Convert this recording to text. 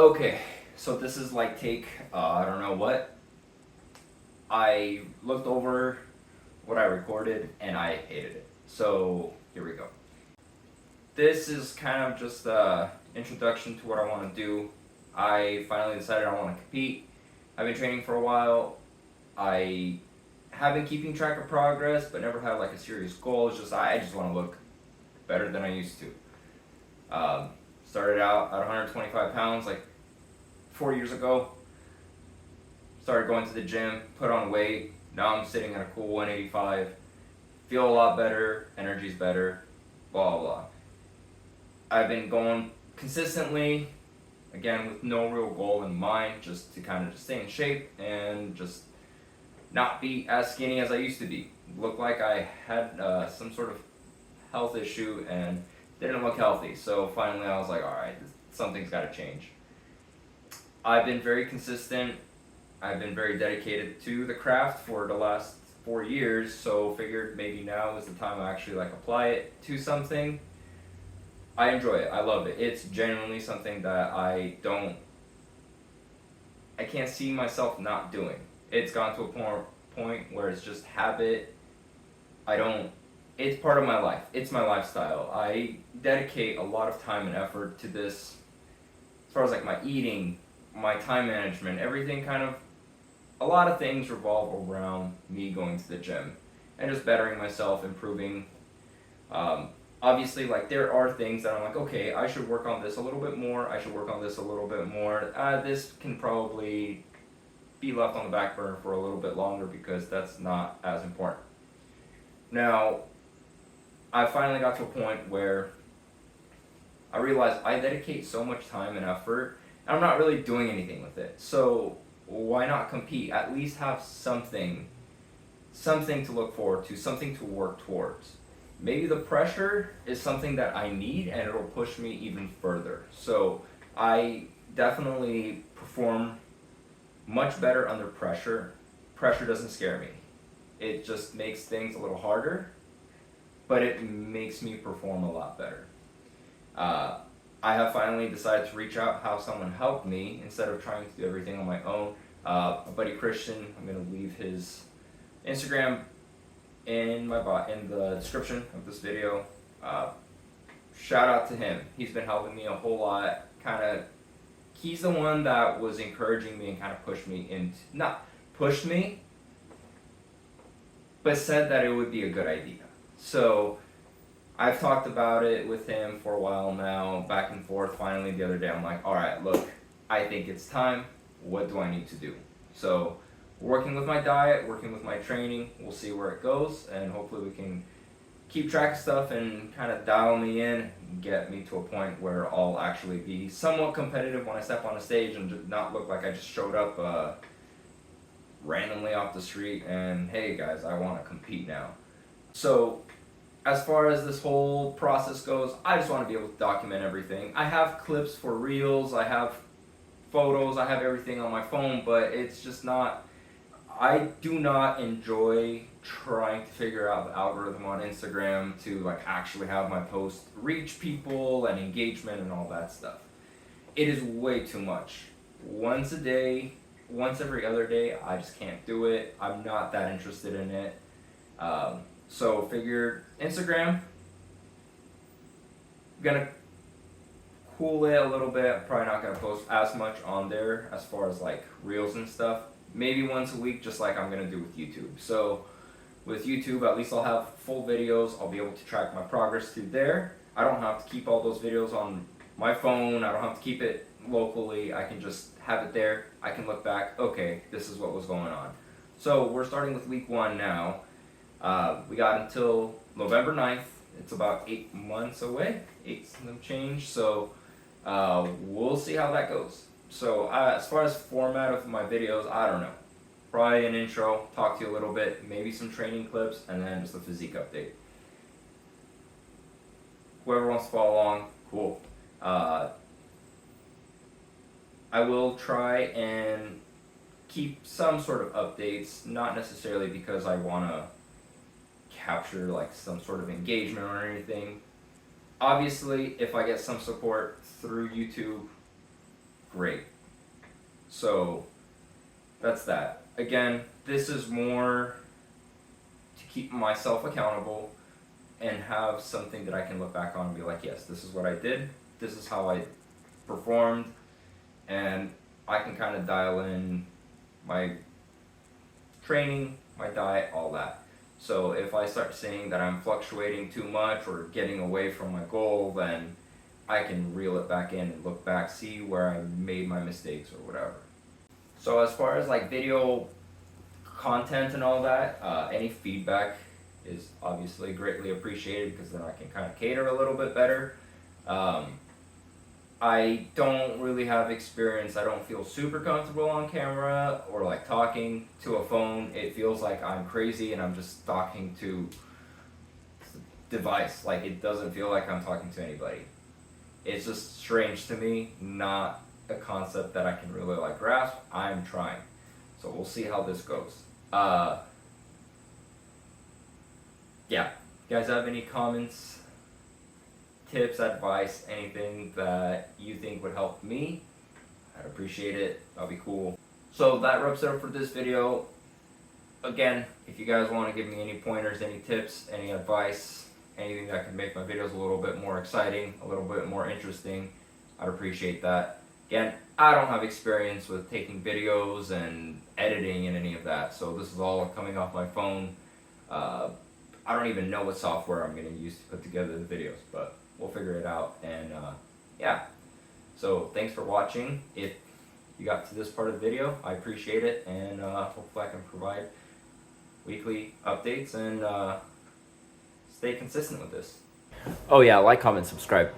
Okay, so this is like take, I don't know what. I looked over what I recorded and I hated it. So here we go. This is kind of just the introduction to what I want to do. I finally decided I want to compete. I've been training for a while. I have been keeping track of progress, but never had like a serious goal. It's just I just want to look better than I used to. Started out at 125 pounds like 4 years ago. Started going to the gym, put on weight. Now I'm sitting at a cool 185. Feel a lot better, energy's better, blah blah blah. I've been going consistently, again with no real goal in mind, just to kind of just stay in shape and just not be as skinny as I used to be. Looked like I had some sort of health issue and didn't look healthy. So finally I was like, alright, something's got to change. I've been very consistent. I've been very dedicated to the craft for the last 4 years, so figured maybe now is the time to actually like apply it to something. I enjoy it. I love it. It's genuinely something that I can't see myself not doing. It's gone to a point where it's just habit. It's part of my life. It's my lifestyle. I dedicate a lot of time and effort to this as far as like my eating, my time management, everything kind of, a lot of things revolve around me going to the gym and just bettering myself, improving. Obviously, like there are things that I'm like, okay, I should work on this a little bit more. I should work on this a little bit more. This can probably be left on the back burner for a little bit longer because that's not as important. Now, I finally got to a point where I realized I dedicate so much time and effort, and I'm not really doing anything with it. So why not compete? At least have something to look forward to, something to work towards. Maybe the pressure is something that I need and it'll push me even further. So I definitely perform much better under pressure. Pressure doesn't scare me. It just makes things a little harder, but it makes me perform a lot better. I have finally decided to reach out, have someone help me instead of trying to do everything on my own. My buddy Christian, I'm going to leave his Instagram in the description of this video. Shout out to him. He's been helping me a whole lot. He's the one that was encouraging me and kind of pushed me into, not pushed me, but said that it would be a good idea. So I've talked about it with him for a while now, back and forth. Finally, the other day, I'm like, all right, look, I think it's time. What do I need to do? So working with my diet, working with my training, we'll see where it goes, and hopefully we can keep track of stuff and kind of dial me in, get me to a point where I'll actually be somewhat competitive when I step on a stage and just not look like I just showed up randomly off the street and, hey guys, I want to compete now. So as far as this whole process goes, I just want to be able to document everything. I have clips for reels, I have photos, I have everything on my phone, but it's just not, I do not enjoy trying to figure out the algorithm on Instagram to like actually have my post reach people and engagement and all that stuff. It is way too much. Once a day, once every other day, I just can't do it. I'm not that interested in it. So figured Instagram, gonna cool it a little bit. Probably not gonna post as much on there as far as like reels and stuff. Maybe once a week, just like I'm gonna do with YouTube. So with YouTube, at least I'll have full videos. I'll be able to track my progress through there. I don't have to keep all those videos on my phone. I don't have to keep it locally. I can just have it there. I can look back, okay, this is what was going on. So we're starting with week 1 now. We got until November 9th. It's about 8 months away, 8 some change. So we'll see how that goes. So as far as format of my videos, I don't know. Probably an intro, talk to you a little bit, maybe some training clips, and then just a physique update. Whoever wants to follow along, cool. I will try and keep some sort of updates, not necessarily because I want to capture like some sort of engagement or anything. Obviously, if I get some support through YouTube, great. So that's that. Again, this is more to keep myself accountable and have something that I can look back on and be like, yes, this is what I did, this is how I performed, and I can kind of dial in my training, my diet, all that. So if I start seeing that I'm fluctuating too much or getting away from my goal, then I can reel it back in and look back, see where I made my mistakes or whatever. So as far as like video content and all that, any feedback is obviously greatly appreciated, because then I can kind of cater a little bit better. I don't really have experience. I don't feel super comfortable on camera or like talking to a phone. It feels like I'm crazy and I'm just talking to a device. Like, it doesn't feel like I'm talking to anybody. It's just strange to me, not a concept that I can really like grasp. I'm trying. So we'll see how this goes. Yeah. You guys have any comments, tips, advice, anything that you think would help me? I'd appreciate it. That'll be cool. So that wraps it up for this video. Again, if you guys want to give me any pointers, any tips, any advice, anything that can make my videos a little bit more exciting, a little bit more interesting, I'd appreciate that. Again, I don't have experience with taking videos and editing and any of that, so this is all coming off my phone. I don't even know what software I'm going to use to put together the videos, but we'll figure it out. And yeah, so thanks for watching. If you got to this part of the video, I appreciate it, and hopefully I can provide weekly updates and stay consistent with this. Oh yeah, like, comment, subscribe.